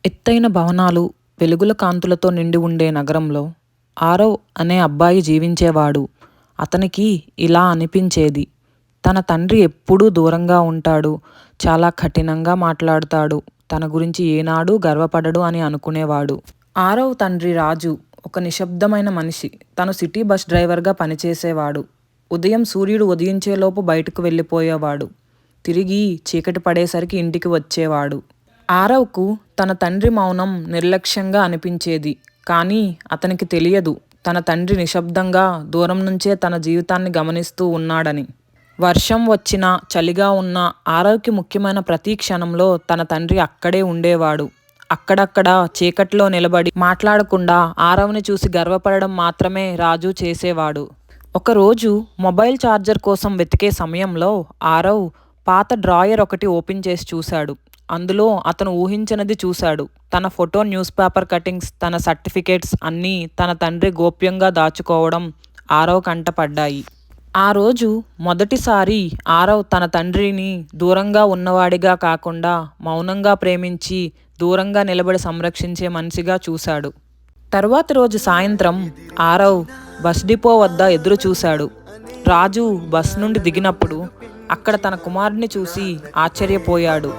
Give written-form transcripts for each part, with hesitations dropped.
ఎత్తైన భవనాలు, వెలుగుల కాంతులతో నిండి ఉండే నగరంలో ఆరవ్ అనే అబ్బాయి జీవించేవాడు. అతనికి ఇలా అనిపించేది. తన తండ్రి ఎప్పుడూ దూరంగా ఉంటాడు, చాలా కఠినంగా మాట్లాడతాడు, తన గురించి ఏనాడూ గర్వపడడు అని అనుకునేవాడు. ఆరవ్ తండ్రి రాజు ఒక నిశ్శబ్దమైన మనిషి. తను సిటీ బస్ డ్రైవర్గా పనిచేసేవాడు. ఉదయం సూర్యుడు ఉదయించేలోపు బయటకు వెళ్ళిపోయేవాడు. తిరిగి చీకటి పడేసరికి ఇంటికి వచ్చేవాడు. ఆరవ్కు తన తండ్రి మౌనం నిర్లక్ష్యంగా అనిపించేది. కానీ అతనికి తెలియదు, తన తండ్రి నిశ్శబ్దంగా దూరం నుంచే తన జీవితాన్ని గమనిస్తూ ఉన్నాడని. వర్షం వచ్చినా, చలిగా ఉన్నా ఆరవ్కి ముఖ్యమైన ప్రతి క్షణంలో తన తండ్రి అక్కడే ఉండేవాడు. అక్కడక్కడ చీకట్లో నిలబడి మాట్లాడకుండా ఆరవ్ని చూసి గర్వపడడం మాత్రమే రాజు చేసేవాడు. ఒకరోజు మొబైల్ ఛార్జర్ కోసం వెతికే సమయంలో ఆరవ్ పాత డ్రాయర్ ఒకటి ఓపెన్ చేసి చూశాడు. అందులో అతను ఊహించినది చూశాడు. తన ఫోటో, న్యూస్ పేపర్ కటింగ్స్, తన సర్టిఫికేట్స్ అన్నీ తన తండ్రి గోప్యంగా దాచుకోవడం ఆరవ్ కంట పడ్డాయి. ఆ రోజు మొదటిసారి ఆరవ్ తన తండ్రిని దూరంగా ఉన్నవాడిగా కాకుండా మౌనంగా ప్రేమించి, దూరంగా నిలబడి సంరక్షించే మనిషిగా చూశాడు. తరువాతి రోజు సాయంత్రం ఆరవ్ బస్ డిపో వద్ద ఎదురు చూశాడు. రాజు బస్ నుండి దిగినప్పుడు అక్కడ తన కుమారుడిని చూసి ఆశ్చర్యపోయాడు.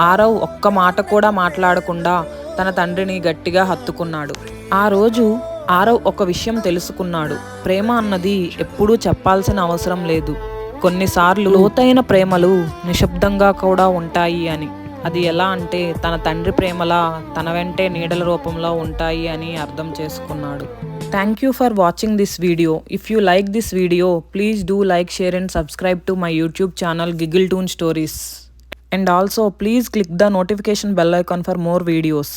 ఆరవ్ ఒక్క మాట కూడా మాట్లాడకుండా తన తండ్రిని గట్టిగా హత్తుకున్నాడు. ఆ రోజు ఆరవ్ ఒక విషయం తెలుసుకున్నాడు. ప్రేమ అన్నది ఎప్పుడూ చెప్పాల్సిన అవసరం లేదు. కొన్నిసార్లు లోతైన ప్రేమలు నిశ్శబ్దంగా కూడా ఉంటాయి అని. అది ఎలా అంటే తన తండ్రి ప్రేమలా తన వెంటే నీడల రూపంలో ఉంటాయి అని అర్థం చేసుకున్నాడు. Thank you for watching this video. If you like this video, please do like, share and subscribe to my YouTube channel Giggletoon Stories. And also please click the notification bell icon for more videos.